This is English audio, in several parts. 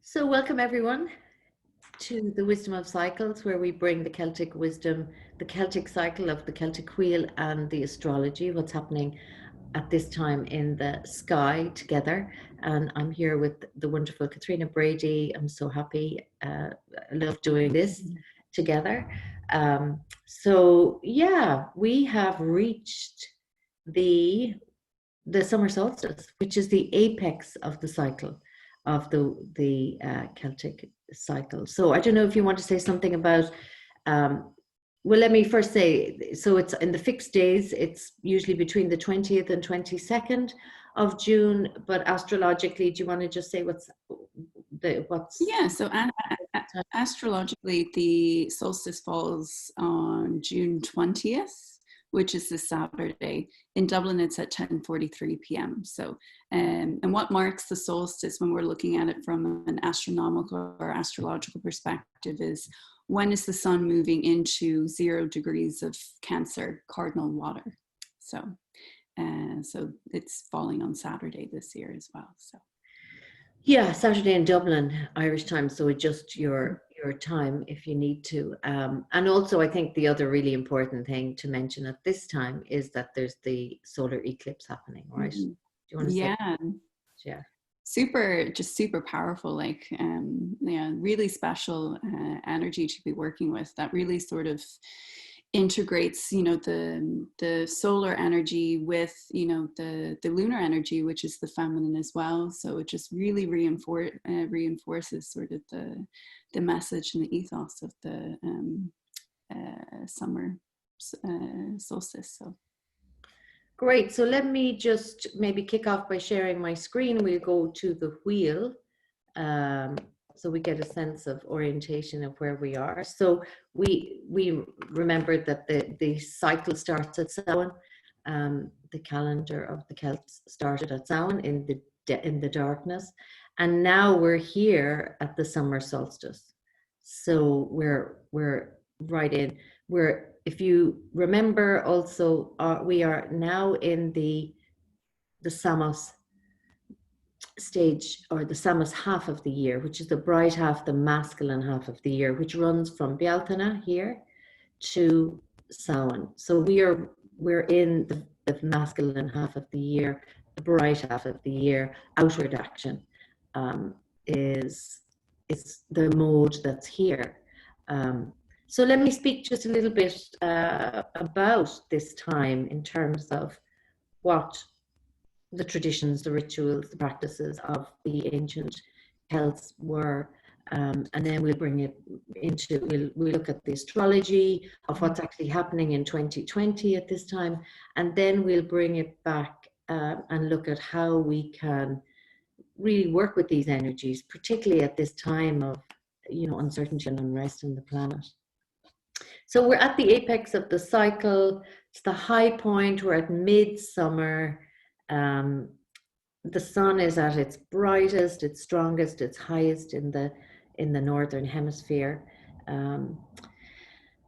So welcome everyone to the Wisdom of Cycles, where we bring the Celtic wisdom, the Celtic cycle of the Celtic wheel and the astrology, what's happening at this time in the sky together. And I'm here with the wonderful Katrina Brady. I'm so happy. I love doing this together. So yeah, we have reached the summer solstice, which is the apex of the cycle of the Celtic cycle. So I don't know if you want to say something about. Well, let me first say, so it's in the fixed days. It's usually between the 20th and 22nd of June. But astrologically, do you want to just say what's? Yeah, so astrologically, the solstice falls on June 20th, which is the Saturday. In Dublin, it's at 10:43 p.m. So, and what marks the solstice when we're looking at it from an astronomical or astrological perspective is when is the sun moving into 0 degrees of Cancer cardinal water. So, so it's falling on Saturday this year as well. So. Yeah, Saturday in Dublin, Irish time. So adjust your time if you need to. And also, I think the other really important thing to mention at this time is that there's the solar eclipse happening, right? Mm-hmm. Do you want to say? Yeah. Super powerful, like yeah, really special energy to be working with that really sort of integrates, you know, the solar energy with, you know, the lunar energy, which is the feminine as well. So it just really reinforces sort of the message and the ethos of the summer solstice. So. Great. So let me just maybe kick off by sharing my screen. We'll go to the wheel. So we get a sense of orientation of where we are. So we remembered that the cycle starts at Samhain. The calendar of the Celts started at Samhain in the darkness, and now we're here at the summer solstice. So we're right in. If you remember, also we are now in the Samos stage, or the Samos half of the year, which is the bright half, the masculine half of the year, which runs from Bealtaine here to Samhain. So we're in the masculine half of the year, the bright half of the year. Outward action is the mode that's here. So let me speak just a little bit about this time in terms of what the traditions, the rituals, the practices of the ancient Celts were, and then we'll bring it into, we'll look at the astrology of what's actually happening in 2020 at this time, and then we'll bring it back and look at how we can really work with these energies, particularly at this time of, you know, uncertainty and unrest in the planet. So we're at the apex of the cycle. It's the high point. We're at midsummer. The sun is at its brightest, its strongest, its highest in the northern hemisphere. And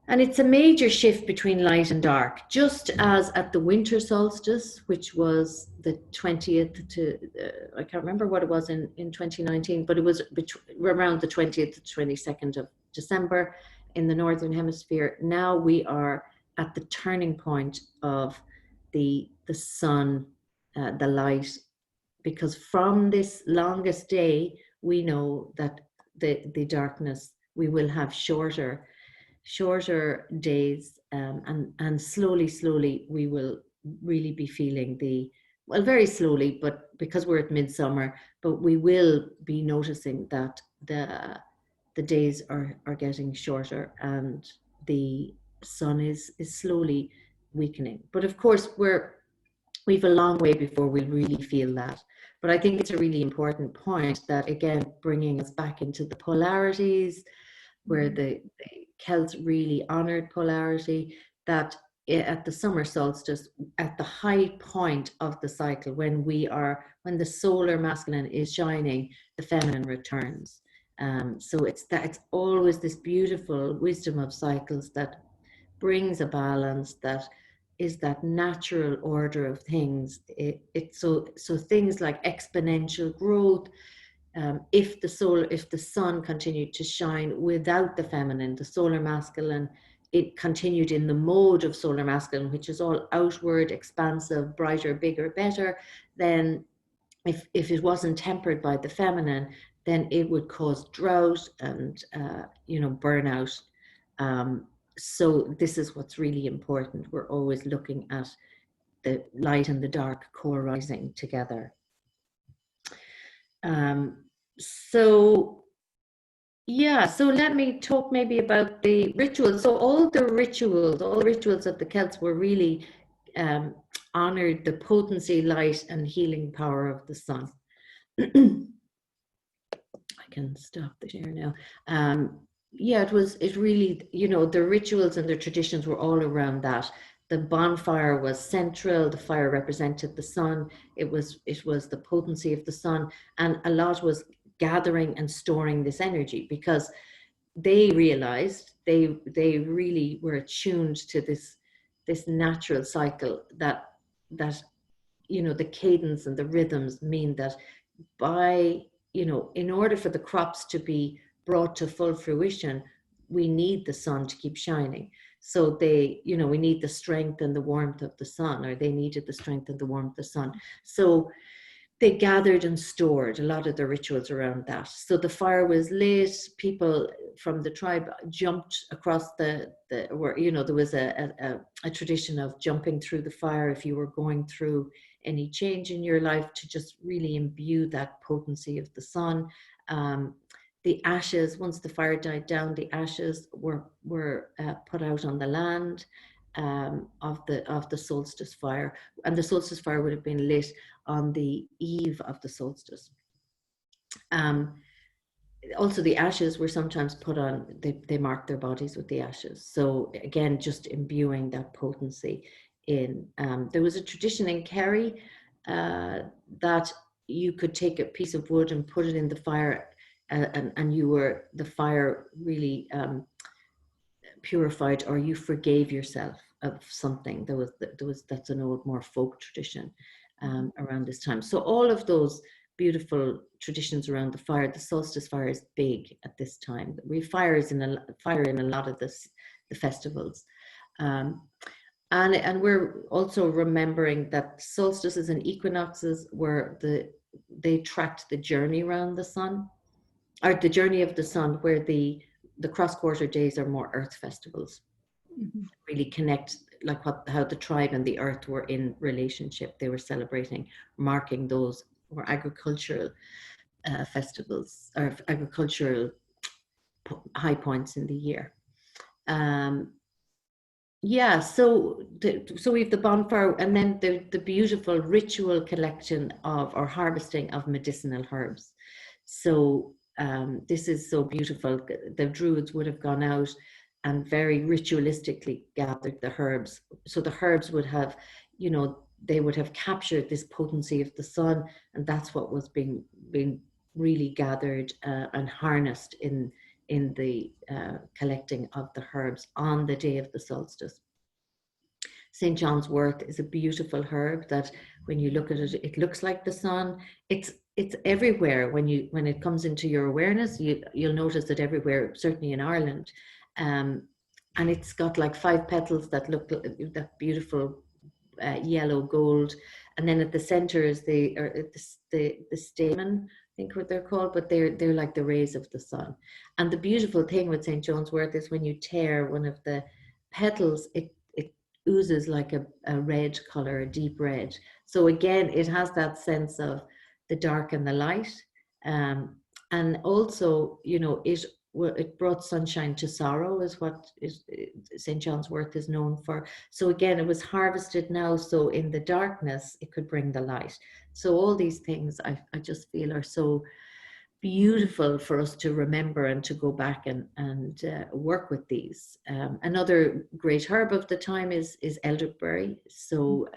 it's a major shift between light and dark, just as at the winter solstice, which was the 20th to, I can't remember what it was in 2019, but it was around the 20th to 22nd of December in the northern hemisphere. Now we are at the turning point of the sun, the light, because from this longest day, we know that the darkness, we will have shorter days, and slowly we will really be feeling well, very slowly, but because we're at midsummer, but we will be noticing that the days are getting shorter and the sun is slowly weakening. But of course, we've a long way before we'll really feel that. But I think it's a really important point that, again, bringing us back into the polarities, where the Celts really honored polarity, that at the summer solstice, at the high point of the cycle, when the solar masculine is shining, the feminine returns. So it's always this beautiful wisdom of cycles that brings a balance, that is that natural order of things. So things like exponential growth, if the sun continued to shine without the feminine, the solar masculine, it continued in the mode of solar masculine, which is all outward, expansive, brighter, bigger, better, then if it wasn't tempered by the feminine, then it would cause drought and burnout. So this is what's really important. We're always looking at the light and the dark co-arising together. So let me talk maybe about the rituals. So all the rituals of the Celts were really honored the potency, light, and healing power of the sun. I can stop the share now. It really, the rituals and the traditions were all around that. The bonfire was central. The fire represented the sun. It was the potency of the sun, and a lot was gathering and storing this energy, because they realized they really were attuned to this natural cycle that the cadence and the rhythms mean that in order for the crops to be brought to full fruition, we need the sun to keep shining. So we need the strength and the warmth of the sun, or they needed the strength and the warmth of the sun. So they gathered and stored a lot of the rituals around that. So the fire was lit, people from the tribe jumped across there was a tradition of jumping through the fire if you were going through any change in your life, to just really imbue that potency of the sun. The ashes, once the fire died down, the ashes were put out on the land of the solstice fire, and the solstice fire would have been lit on the eve of the solstice. Also, the ashes were sometimes put on, they marked their bodies with the ashes. So again, just imbuing that potency in. There was a tradition in Kerry that you could take a piece of wood and put it in the fire, and the fire really purified, or you forgave yourself of something. That's an old, more folk tradition around this time. So all of those beautiful traditions around the fire. The solstice fire is big at this time. We fire in a lot of the festivals. And we're also remembering that solstices and equinoxes they tracked the journey around the sun, or the journey of the sun, where the cross-quarter days are more earth festivals. Mm-hmm. Really connect, like how the tribe and the earth were in relationship. They were celebrating, marking those were agricultural festivals, or agricultural high points in the year. So we have the bonfire, and then the beautiful ritual collection or harvesting of medicinal herbs. So this is so beautiful. The Druids would have gone out and very ritualistically gathered the herbs. So the herbs would have, they would have captured this potency of the sun, and that's what was being really gathered and harnessed in the collecting of the herbs on the day of the solstice. St. John's wort is a beautiful herb that, when you look at it, it looks like the sun. It's everywhere. When it comes into your awareness, you'll notice it everywhere, certainly in Ireland. And it's got like 5 petals that look that beautiful yellow gold, and then at the center is the stamen, I think what they're called, but they're like the rays of the sun. And the beautiful thing with St. John's wort is when you tear one of the petals, it oozes like a red color, a deep red. So again, it has that sense of the dark and the light, and also it brought sunshine to sorrow, is what St. John's wort is known for. So again, it was harvested now, so in the darkness it could bring the light. So all these things I just feel are so beautiful for us to remember and to go back and work with these. Another great herb of the time is elderberry. So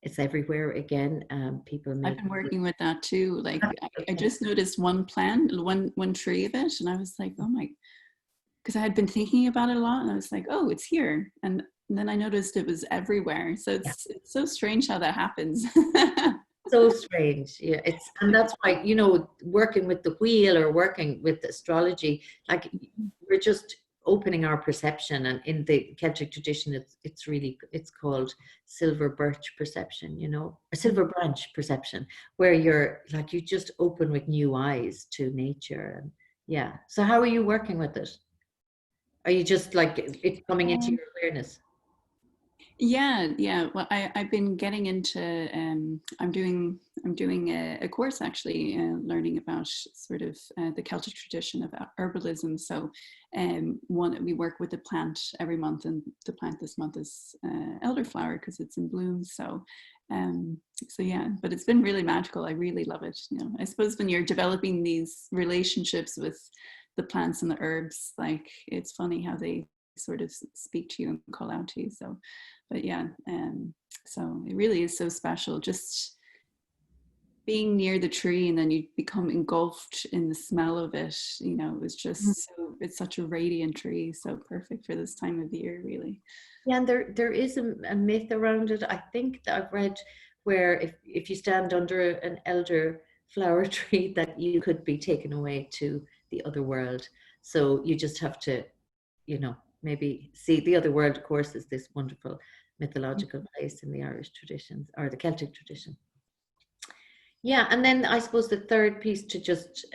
it's everywhere again. People I've been working with that too. Like I just noticed one tree of it, and I was like, oh my, because I had been thinking about it a lot, and I was like, oh, it's here, and then I noticed it was everywhere. So it's so strange how that happens. So strange. Yeah, and that's why, working with the wheel or working with astrology, like we're just opening our perception. And in the Celtic tradition, it's called silver birch perception, or silver branch perception, where you're like, you just open with new eyes to nature. And yeah. So how are you working with it? Are you just like it's coming into your awareness? Yeah. Well, I've been getting into. I'm doing a course actually, learning about sort of the Celtic tradition of herbalism. So, we work with a plant every month, and the plant this month is elderflower because it's in bloom. So yeah, but it's been really magical. I really love it. I suppose when you're developing these relationships with the plants and the herbs, like it's funny how they sort of speak to you and call out to you. So, but yeah, so it really is so special just being near the tree, and then you become engulfed in the smell of it. It's just it's such a radiant tree, so perfect for this time of year, really. Yeah, and there is a myth around it, I think, that I've read, where if you stand under an elder flower tree, that you could be taken away to the other world. So you just have to, maybe see the other world. Of course, is this wonderful mythological place in the Irish traditions or the Celtic tradition. Yeah, and then I suppose the third piece to just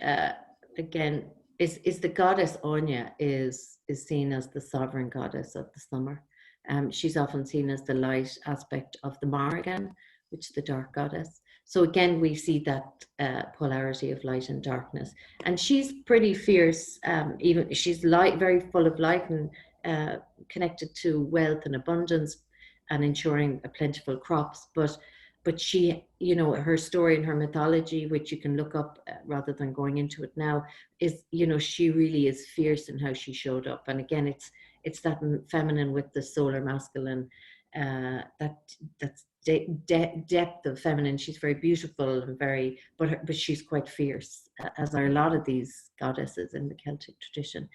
again is the goddess Anya is seen as the sovereign goddess of the summer. She's often seen as the light aspect of the Morrigan, which is the dark goddess. So again, we see that polarity of light and darkness, and she's pretty fierce. Even she's light, very full of light, and connected to wealth and abundance, and ensuring a plentiful crops. But she, her story and her mythology, which you can look up rather than going into it now, is, she really is fierce in how she showed up. And again, it's that feminine with the solar masculine, that's depth of feminine. She's very beautiful and but she's quite fierce, as are a lot of these goddesses in the Celtic tradition.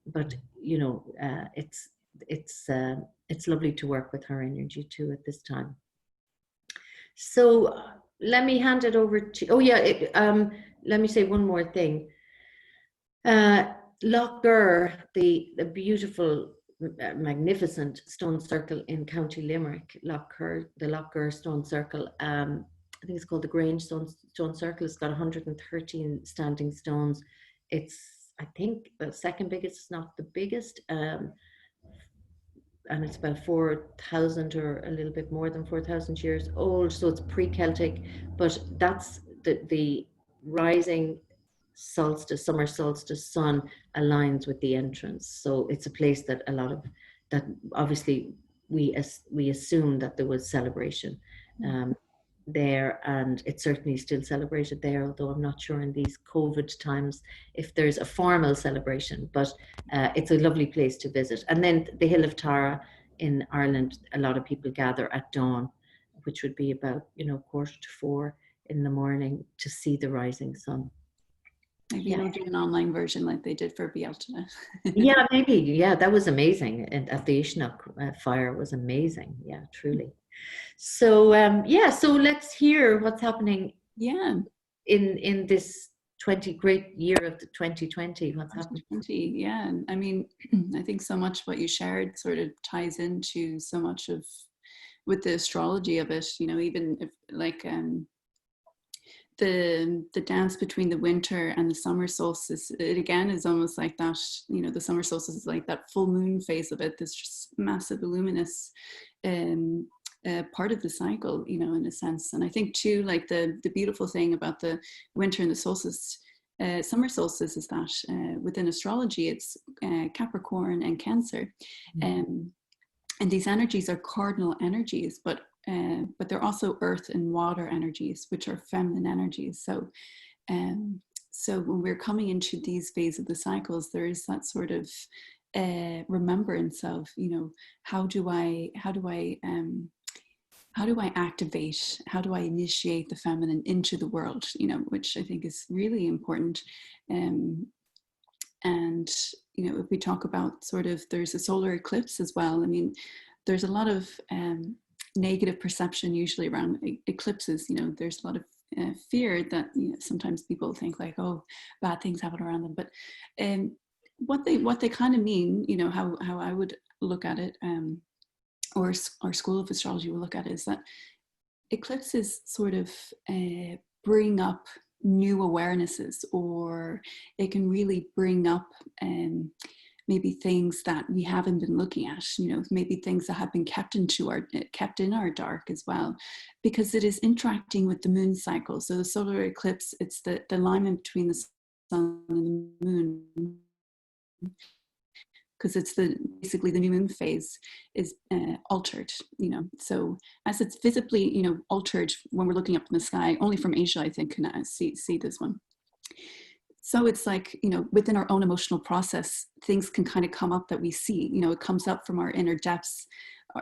But it's lovely to work with her energy too at this time. So let me hand it over to, let me say one more thing. Loch Gur, the beautiful, magnificent stone circle in County Limerick, the Loch Gur stone circle, I think it's called the Grange stone circle. It's got 113 standing stones. It's, I think, the second biggest, not the biggest. And it's about 4,000 or a little bit more than 4,000 years old. So it's pre-Celtic, but that's the rising solstice, summer solstice sun aligns with the entrance. So it's a place that that obviously we assume that there was celebration there, and it's certainly still celebrated there, although I'm not sure in these COVID times if there's a formal celebration, but it's a lovely place to visit. And then the Hill of Tara in Ireland, a lot of people gather at dawn, which would be about 3:45 in the morning, to see the rising sun. Maybe they'll do an online version like they did for Bealtaine. Yeah, maybe. Yeah, that was amazing. And at the Uisneach fire was amazing. Yeah, truly. So so let's hear what's happening. Yeah. In this great year of the 2020, what's happening? 2020, yeah. I mean, I think so much what you shared sort of ties into so much of with the astrology of it. Even if like the dance between the winter and the summer solstice, it again is almost like that. The summer solstice is like that full moon phase of it, this just massive luminous part of the cycle, in a sense. And I think too, like the beautiful thing about the winter and the solstice, summer solstice, is that within astrology, it's Capricorn and Cancer, and these energies are cardinal energies, but they're also earth and water energies, which are feminine energies. So when we're coming into these phases of the cycles, there is that sort of remembrance of, how do I activate, how do I initiate the feminine into the world, which I think is really important. And, if we talk about sort of, there's a solar eclipse as well. I mean, there's a lot of, negative perception usually around eclipses. There's a lot of fear that sometimes people think like, oh, bad things happen around them. But what they kind of mean, how I would look at it, or our school of astrology will look at it, is that eclipses sort of bring up new awarenesses, or it can really bring up maybe things that we haven't been looking at, maybe things that have been kept in our dark as well, because it is interacting with the moon cycle. So the solar eclipse, it's the alignment between the sun and the moon, because it's basically the new moon phase is altered, So as it's visibly, altered when we're looking up in the sky, only from Asia, I think, can see this one. So it's like, within our own emotional process, things can kind of come up that we see, it comes up from our inner depths,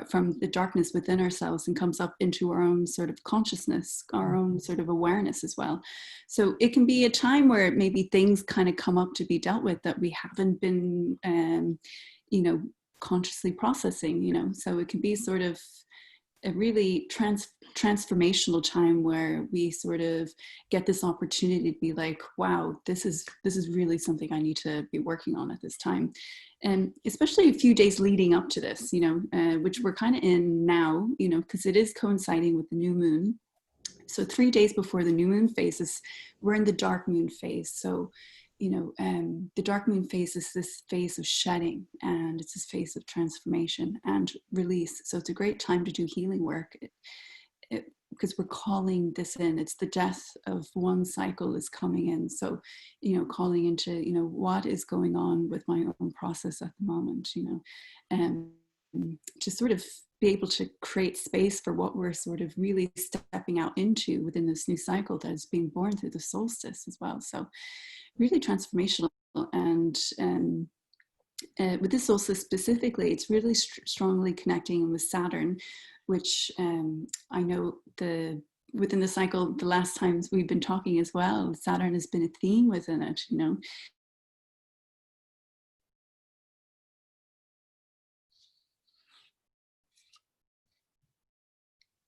from the darkness within ourselves, and comes up into our own sort of consciousness, our own sort of awareness as well. So it can be a time where maybe things kind of come up to be dealt with that we haven't been, consciously processing, so it can be sort of a really transformational time where we sort of get this opportunity to be like, wow, this is really something I need to be working on at this time. And especially a few days leading up to this, which we're kind of in now, because it is coinciding with the new moon. So 3 days before the new moon phases, we're in the dark moon phase. So the dark moon phase is this phase of shedding, and it's this phase of transformation and release. So it's a great time to do healing work, because we're calling this in. It's the death of one cycle is coming in. So, calling into, what is going on with my own process at the moment, and to sort of be able to create space for what we're sort of really stepping out into within this new cycle that is being born through the solstice as well. So really transformational. And with this solstice specifically, it's really strongly connecting with Saturn, which I know within the cycle, the last times we've been talking as well, Saturn has been a theme within it,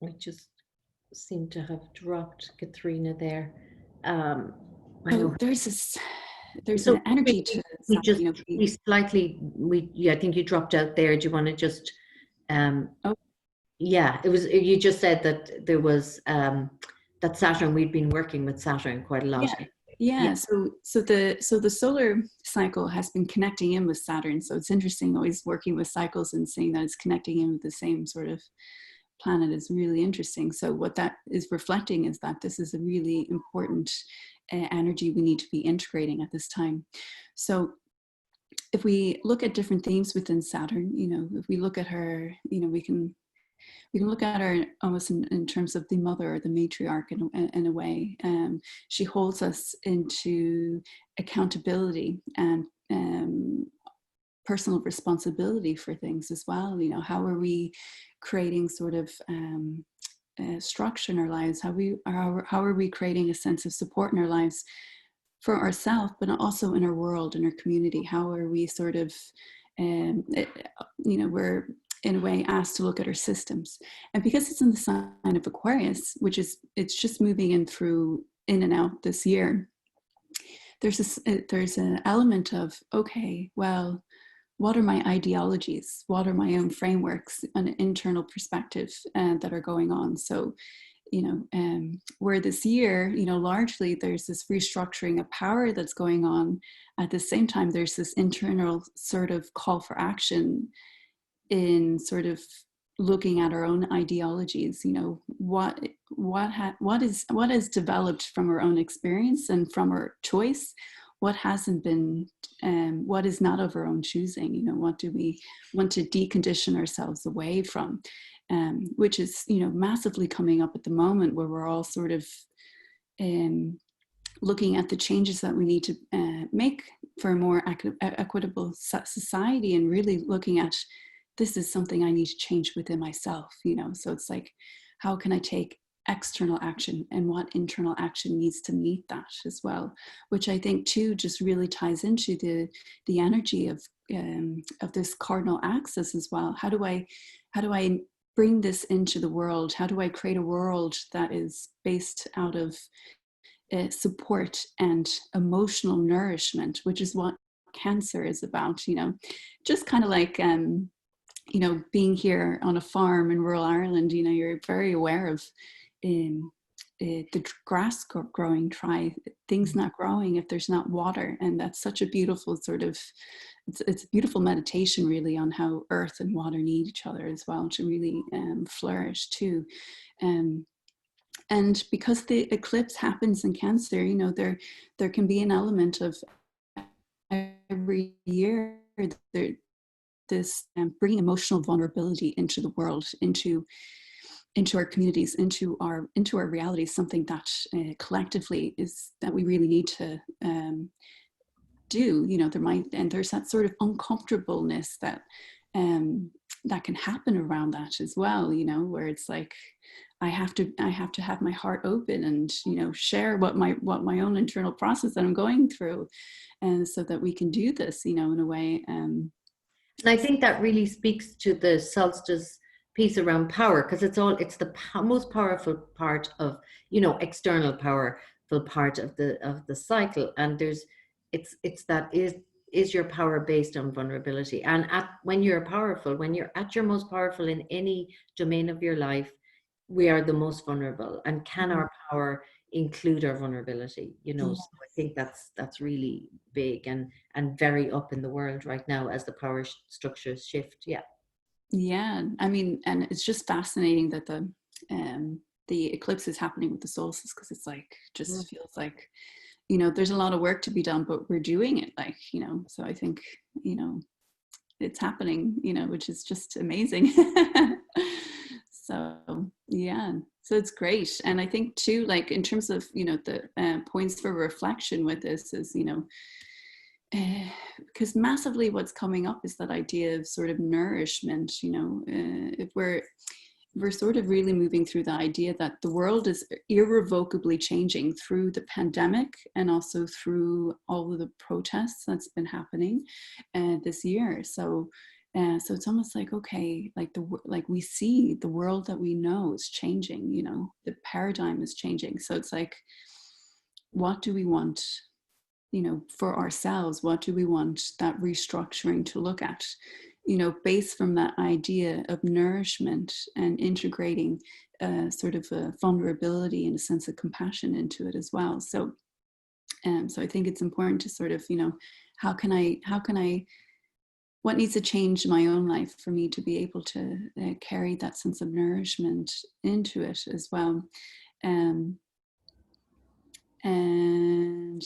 I just seem to have dropped Katrina there. There's an energy to Saturn, I think you dropped out there. Do you want to just yeah, you just said that there was that Saturn, we'd been working with Saturn quite a lot. Yeah. So the solar cycle has been connecting in with Saturn. So it's interesting, always working with cycles and seeing that it's connecting in with the same sort of planet is really interesting. So what that is reflecting is that this is a really important energy we need to be integrating at this time. So if we look at different themes within Saturn, if we look at her, we can look at her almost in terms of the mother or the matriarch in a way. She holds us into accountability and personal responsibility for things as well. How are we creating sort of structure in our lives? How are we creating a sense of support in our lives for ourselves, but also in our world, in our community? How are we sort of, we're in a way asked to look at our systems. And because it's in the sign of Aquarius, it's just moving in and out this year, there's an element of, okay, well, what are my ideologies? What are my own frameworks, an internal perspective that are going on? So, where this year, largely there's this restructuring of power that's going on. At the same time, there's this internal sort of call for action in sort of looking at our own ideologies, what is developed from our own experience and from our choice, what hasn't been, what is not of our own choosing, what do we want to decondition ourselves away from, which is, massively coming up at the moment, where we're all sort of looking at the changes that we need to make for a more equitable society, and really looking at, this is something I need to change within myself, so it's like, how can I take external action, and what internal action needs to meet that as well, which I think too just really ties into the energy of this cardinal axis as well. How do I bring this into the world? How do I create a world that is based out of support and emotional nourishment, which is what Cancer is about, just kind of like, being here on a farm in rural Ireland, you're very aware of the grass growing dry, things not growing if there's not water. And that's such a beautiful sort of, it's a beautiful meditation really on how earth and water need each other as well to really flourish too. And because the eclipse happens in Cancer, there can be an element of every year this bringing emotional vulnerability into the world, into our communities, into our reality, something that collectively is that we really need to do. There's that sort of uncomfortableness that that can happen around that as well, where it's like I have to have my heart open and share what my own internal process that I'm going through, and so that we can do this in a way. And I think that really speaks to the solstice piece around power, because it's the most powerful part of external powerful part of the cycle. And it's that is your power based on vulnerability. And when you're powerful, when you're at your most powerful in any domain of your life, we are the most vulnerable. And can our power include our vulnerability? So I think that's really big and very up in the world right now as the power structures shift. Yeah, I mean, and it's just fascinating that the eclipse is happening with the solstice, because it's like just feels like there's a lot of work to be done, but we're doing it, like so I think it's happening, which is just amazing. So yeah, so it's great. And I think too, like in terms of the points for reflection with this is because massively what's coming up is that idea of sort of nourishment. If we're sort of really moving through the idea that the world is irrevocably changing through the pandemic and also through all of the protests that's been happening this year. So it's almost like, okay, like we see the world that we know is changing, the paradigm is changing. So it's like, what do we want, for ourselves? What do we want that restructuring to look at? Based from that idea of nourishment and integrating sort of a vulnerability and a sense of compassion into it as well. So I think it's important to sort of, how can I, what needs to change in my own life for me to be able to carry that sense of nourishment into it as well. And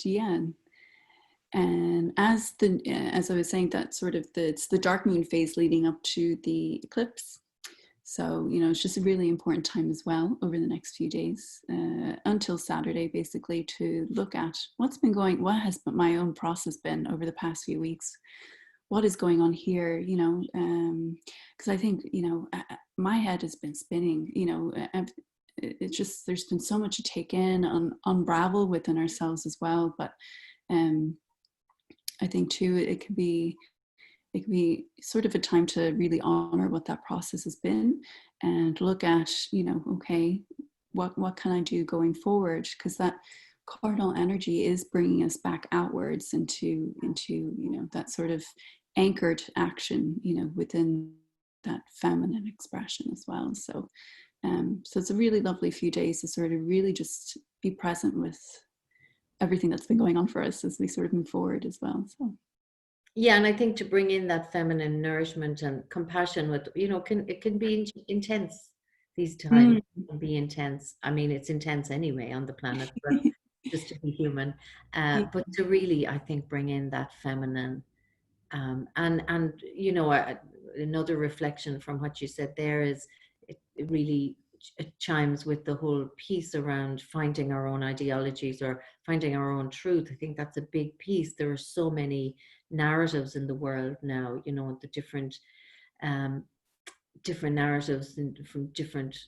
yeah. And as I was saying, that sort of it's the dark moon phase leading up to the eclipse. So, it's just a really important time as well over the next few days until Saturday, basically, to look at what has my own process been over the past few weeks. What is going on here, because I think, my head has been spinning, it's just, there's been so much to take in, unravel within ourselves as well. But I think too, it can be sort of a time to really honor what that process has been and look at, okay, what can I do going forward? Because that cardinal energy is bringing us back outwards into that sort of anchored action, within that feminine expression as well. So it's a really lovely few days to sort of really just be present with everything that's been going on for us as we sort of move forward as well. So yeah, and I think to bring in that feminine nourishment and compassion with, it can be intense. These times can be intense. I mean, it's intense anyway on the planet, but just to be human. But to really, I think, bring in that feminine. And another reflection from what you said there is it really chimes with the whole piece around finding our own ideologies or finding our own truth. I think that's a big piece. There are so many narratives in the world now, the different narratives from different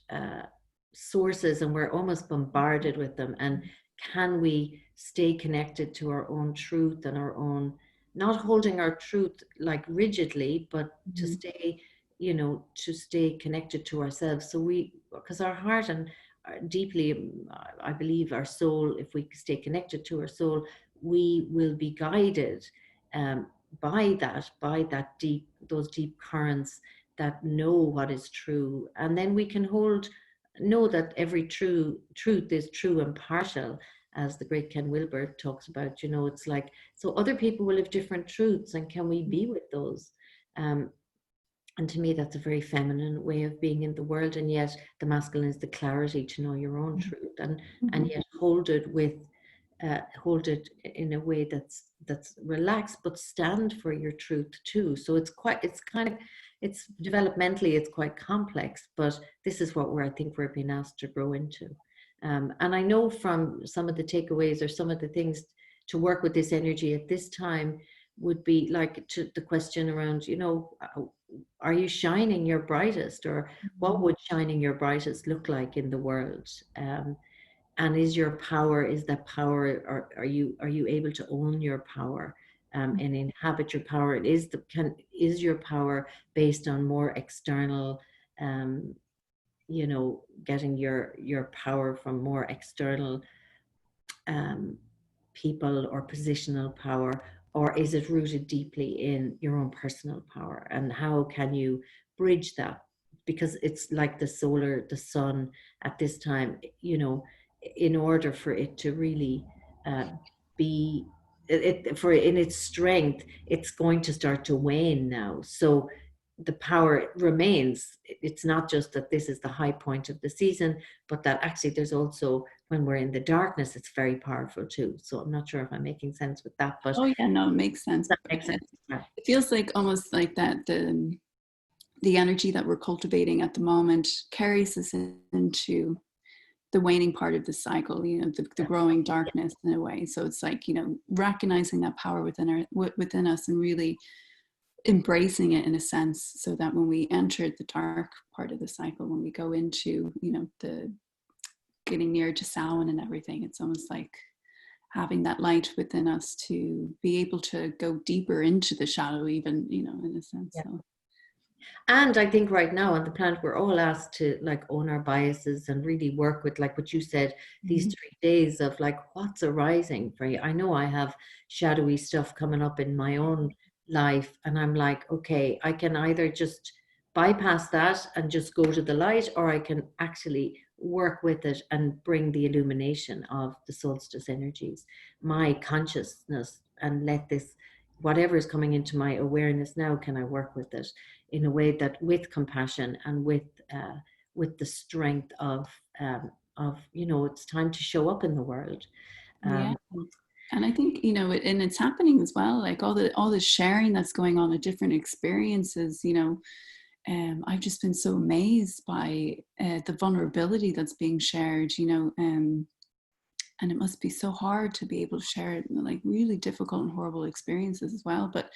sources, and we're almost bombarded with them. And can we stay connected to our own truth and our own, not holding our truth like rigidly, but to stay, to stay connected to ourselves. So because our heart and deeply, I believe our soul, if we stay connected to our soul, we will be guided um, by those deep currents that know what is true. And then we can know that every truth is true and partial, as the great Ken Wilber talks about. It's like, so other people will have different truths, and can we be with those? And to me, that's a very feminine way of being in the world. And yet the masculine is the clarity to know your own truth, and yet hold it in a way that's relaxed, but stand for your truth too. So it's developmentally, it's quite complex, but this is what I think we're being asked to grow into. And I know from some of the takeaways, or some of the things to work with this energy at this time, would be like to the question around, are you shining your brightest, or what would shining your brightest look like in the world? And is that power, or are you able to own your power and inhabit your power? Is your power based on more external, getting your power from more external people, or positional power, or is it rooted deeply in your own personal power? And how can you bridge that? Because it's like the sun at this time, in order for it to really be in its strength, it's going to start to wane now. So the power remains. It's not just that this is the high point of the season, but that actually there's also, when we're in the darkness, it's very powerful too. So I'm not sure if I'm making sense with that, but oh yeah, no, it makes sense. That makes sense. It feels like almost like that the energy that we're cultivating at the moment carries us into the waning part of the cycle, the growing darkness in a way. So it's like, recognizing that power within us and really embracing it in a sense, so that when we enter the dark part of the cycle, when we go into, the getting near to Samhain and everything, it's almost like having that light within us to be able to go deeper into the shadow, even, in a sense. Yeah. So. And I think right now on the planet, we're all asked to like own our biases and really work with, like what you said, these 3 days of like, what's arising for you. I know I have shadowy stuff coming up in my own life, and I'm like, okay, I can either just bypass that and just go to the light, or I can actually work with it and bring the illumination of the solstice energies, my consciousness, and let this, whatever is coming into my awareness now, can I work with it in a way that, with compassion and with the strength of it's time to show up in the world. Yeah. And I think, and it's happening as well, like all the sharing that's going on, at different experiences, I've just been so amazed by the vulnerability that's being shared, and it must be so hard to be able to share it, like really difficult and horrible experiences as well. But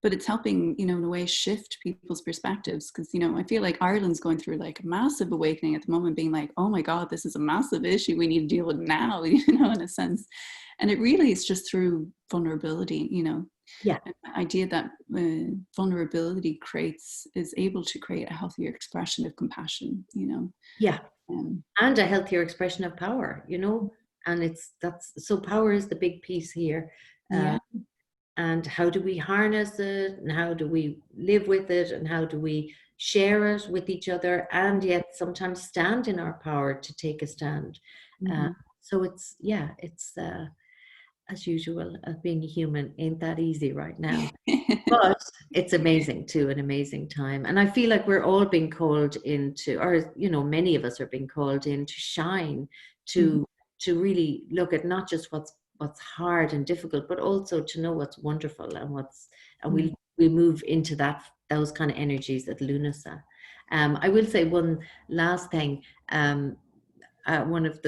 it's helping, in a way, shift people's perspectives, because, I feel like Ireland's going through like a massive awakening at the moment, being like, oh my God, this is a massive issue we need to deal with now, in a sense. And it really is just through vulnerability, Yeah. And the idea that vulnerability is able to create a healthier expression of compassion, Yeah. And a healthier expression of power, and so power is the big piece here. Yeah. And how do we harness it, and how do we live with it, and how do we share it with each other, and yet sometimes stand in our power to take a stand. So it's as usual, being a human ain't that easy right now. But it's amazing too, an amazing time. And I feel like we're all being called into, or many of us are being called in to shine, to really look at not just what's hard and difficult, but also to know what's wonderful, and we move into those kind of energies at Lunasa. I will say one last thing. One of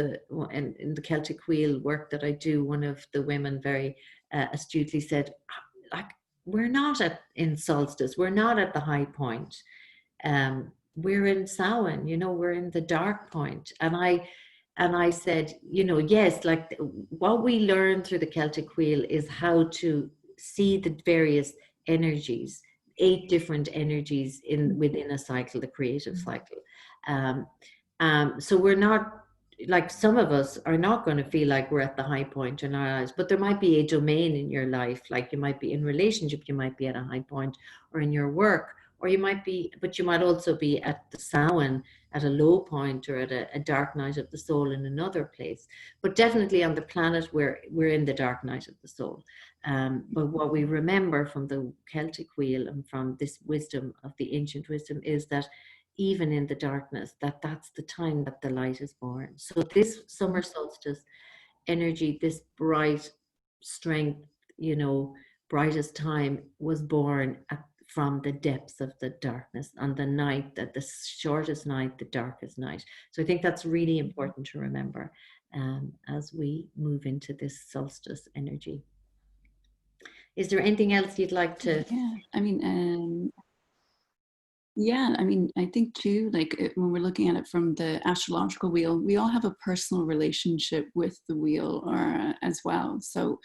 in the Celtic wheel work that I do, one of the women very astutely said, like, we're not in solstice, we're not at the high point. We're in Samhain, we're in the dark point. And I said, yes, like what we learn through the Celtic wheel is how to see the various energies 8 different energies within a cycle, the creative cycle. So we're not, like, some of us are not going to feel like we're at the high point in our lives, but there might be a domain in your life, like you might be in relationship, you might be at a high point, or in your work, or you might be, but you might also be at the Samhain at a low point, or at a dark night of the soul in another place. But definitely on the planet, we're in the dark night of the soul. But what we remember from the Celtic wheel and from this wisdom of the ancient wisdom is that even in the darkness, that's the time that the light is born. So this summer solstice energy, this bright strength, brightest time, was born from the depths of the darkness, on the night, that the shortest night, the darkest night. So I think that's really important to remember as we move into this solstice energy. Is there anything else you'd like to? I think too, like when we're looking at it from the astrological wheel, we all have a personal relationship with the wheel as well. So,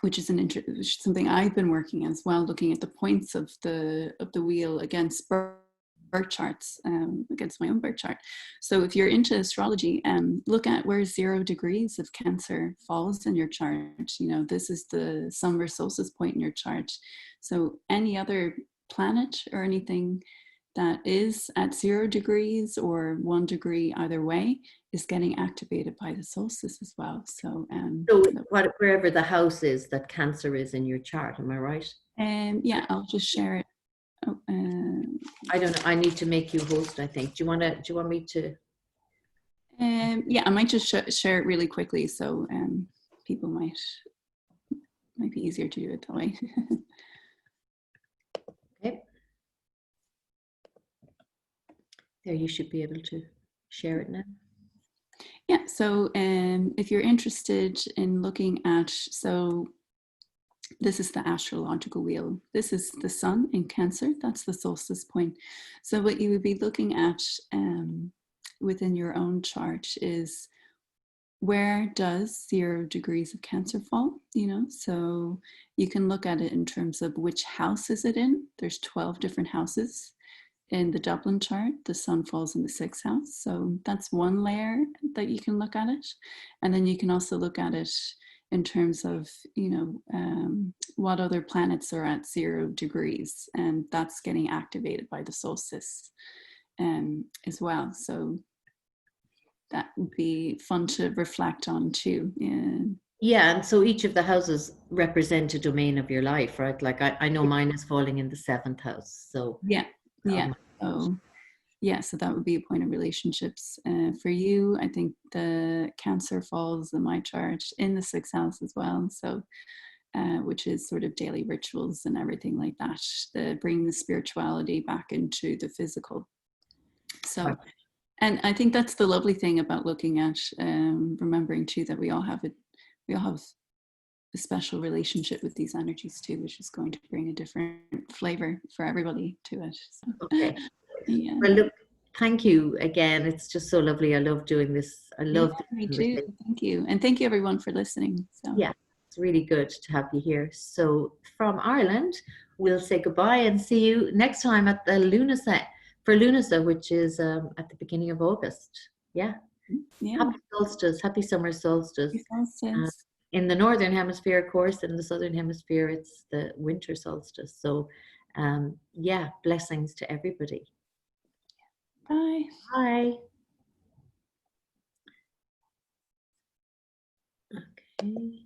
which is something I've been working as well, looking at the points of the wheel against birth charts, against my own birth chart. So if you're into astrology, look at where 0 degrees of Cancer falls in your chart. This is the summer solstice point in your chart. So any other planet or anything that is at 0 degrees or 1 degree either way is getting activated by the solstice as well. So wherever the house is that Cancer is in your chart, am I right? Yeah, I'll just share it. Oh, I don't know. I need to make you host, I think. Do you want me to? Yeah, I might just share it really quickly, so people might be easier to do it that way. Okay. There, you should be able to share it now. Yeah, so if you're interested in looking at, so this is the astrological wheel. This is the sun in Cancer. That's the solstice point. So what you would be looking at within your own chart is, where does 0 degrees of Cancer fall? So you can look at it in terms of which house is it in. There's 12 different houses. In the Dublin chart, the sun falls in the 6th house. So that's one layer that you can look at it. And then you can also look at it in terms of, what other planets are at 0 degrees. And that's getting activated by the solstice as well. So that would be fun to reflect on too. Yeah, and so each of the houses represent a domain of your life, right? Like I know mine is falling in the 7th house. So yeah. So that would be a point of relationships. For you, I think the Cancer falls in my chart in the 6th house as well. So, which is sort of daily rituals and everything like that, bringing the spirituality back into the physical. So, and I think that's the lovely thing about looking at, remembering too, that we all have a special relationship with these energies too, which is going to bring a different flavor for everybody to it. So, okay. Yeah. Well, look, thank you again. It's just so lovely. I love doing this. I love me too. Thank you. And thank you everyone for listening. So yeah, it's really good to have you here. So from Ireland, we'll say goodbye and see you next time at the Lunasa, which is at the beginning of August. Yeah. Happy solstice, happy summer solstice. In the northern hemisphere, of course, in the southern hemisphere, it's the winter solstice. So yeah, blessings to everybody. Bye. Bye. Okay.